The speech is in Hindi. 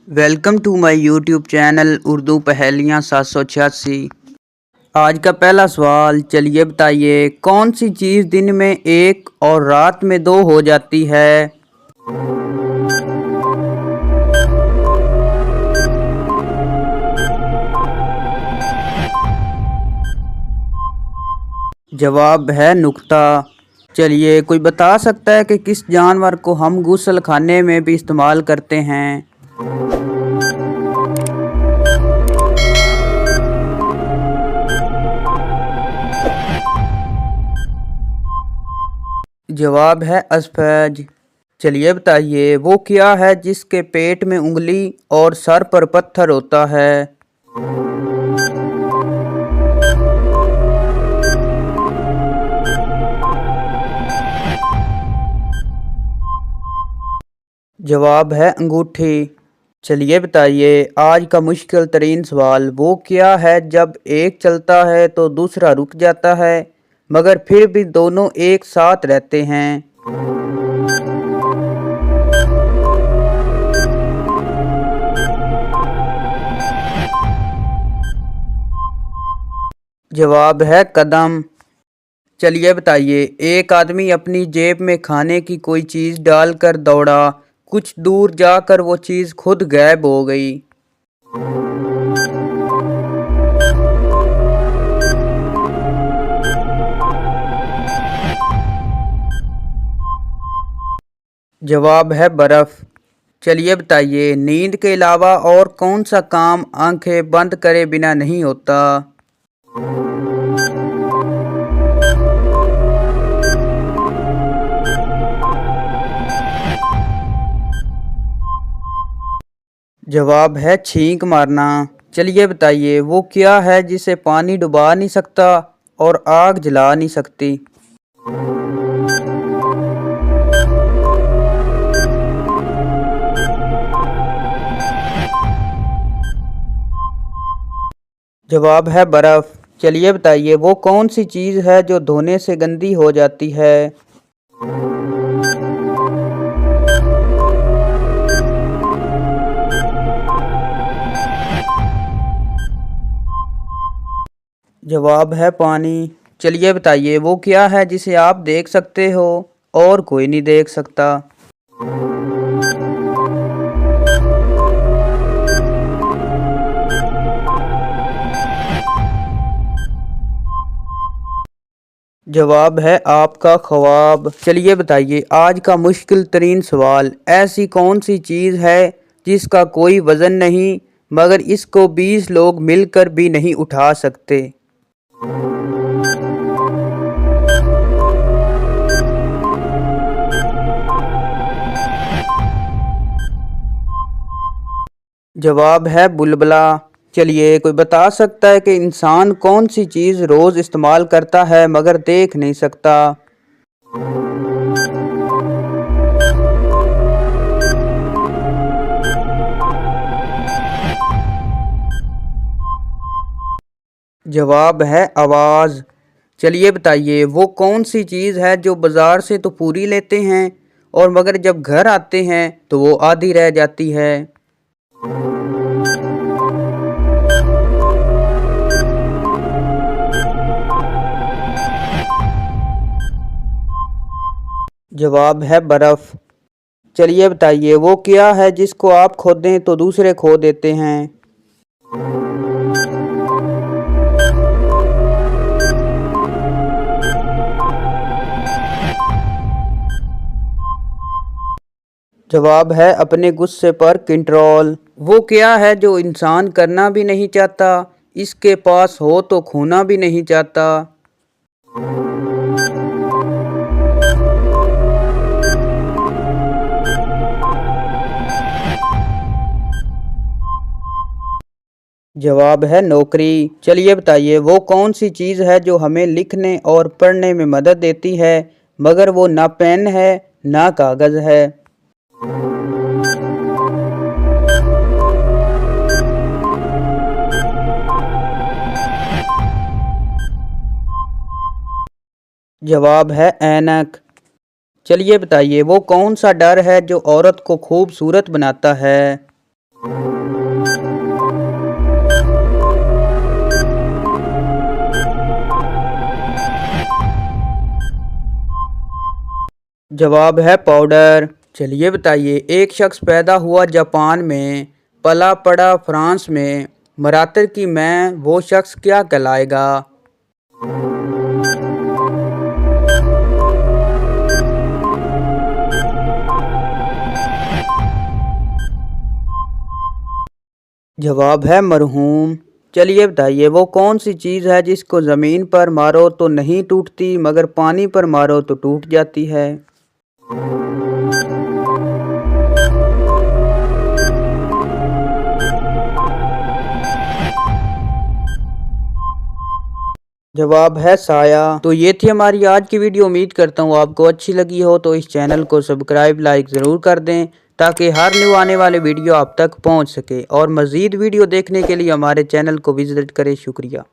Welcome to my YouTube channel Urdu पहेलियाँ 786। आज का पहला सवाल, चलिए बताइए कौन सी चीज़ दिन में एक और रात में दो हो जाती है। जवाब है नुक्ता। चलिए कोई बता सकता है कि किस जानवर को हम गुस्ल खाने में भी इस्तेमाल करते हैं। जवाब है असफेज। चलिए बताइए वो क्या है जिसके पेट में उंगली और सर पर पत्थर होता है। जवाब है अंगूठी। चलिए बताइए आज का मुश्किल तरीन सवाल, वो क्या है जब एक चलता है तो दूसरा रुक जाता है मगर फिर भी दोनों एक साथ रहते हैं। जवाब है कदम। चलिए बताइए एक आदमी अपनी जेब में खाने की कोई चीज़ डालकर दौड़ा, कुछ दूर जाकर वो चीज़ खुद गायब हो गई। जवाब है बर्फ़। चलिए बताइए नींद के अलावा और कौन सा काम आंखें बंद करे बिना नहीं होता। जवाब है छींक मारना। चलिए बताइए वो क्या है जिसे पानी डुबा नहीं सकता और आग जला नहीं सकती। जवाब है बर्फ़। चलिए बताइए वो कौन सी चीज़ है जो धोने से गंदी हो जाती है। जवाब है पानी। चलिए बताइए वो क्या है जिसे आप देख सकते हो और कोई नहीं देख सकता। जवाब है आपका ख्वाब। चलिए बताइए आज का मुश्किल तरीन सवाल, ऐसी कौन सी चीज़ है जिसका कोई वज़न नहीं मगर इसको 20 लोग मिलकर भी नहीं उठा सकते। जवाब है बुलबुला। चलिए कोई बता सकता है कि इंसान कौन सी चीज़ रोज़ इस्तेमाल करता है मगर देख नहीं सकता। जवाब है आवाज़। चलिए बताइए वो कौन सी चीज़ है जो बाज़ार से तो पूरी लेते हैं और मगर जब घर आते हैं तो वो आधी रह जाती है। जवाब है बर्फ़। चलिए बताइए वो क्या है जिसको आप खोदें तो दूसरे खो देते हैं। जवाब है अपने गुस्से पर कंट्रोल। वो क्या है जो इंसान करना भी नहीं चाहता, इसके पास हो तो खोना भी नहीं चाहता। जवाब है नौकरी। चलिए बताइए वो कौन सी चीज़ है जो हमें लिखने और पढ़ने में मदद देती है मगर वो ना पेन है ना कागज़ है। जवाब है ऐनक। चलिए बताइए वो कौन सा डर है जो औरत को खूबसूरत बनाता है। जवाब है पाउडर। चलिए बताइए, एक शख्स पैदा हुआ जापान में, पला पड़ा फ्रांस में, मरातर की मैं, वो शख्स क्या कहलाएगा? जवाब है मरहूम। चलिए बताइए, वो कौन सी चीज़ है जिसको ज़मीन पर मारो तो नहीं टूटती मगर पानी पर मारो तो टूट जाती है? जवाब है साया। तो ये थी हमारी आज की वीडियो। उम्मीद करता हूँ आपको अच्छी लगी हो, तो इस चैनल को सब्सक्राइब लाइक ज़रूर कर दें ताकि हर न्यू आने वाले वीडियो आप तक पहुँच सके। और मज़ीद वीडियो देखने के लिए हमारे चैनल को विज़िट करें। शुक्रिया।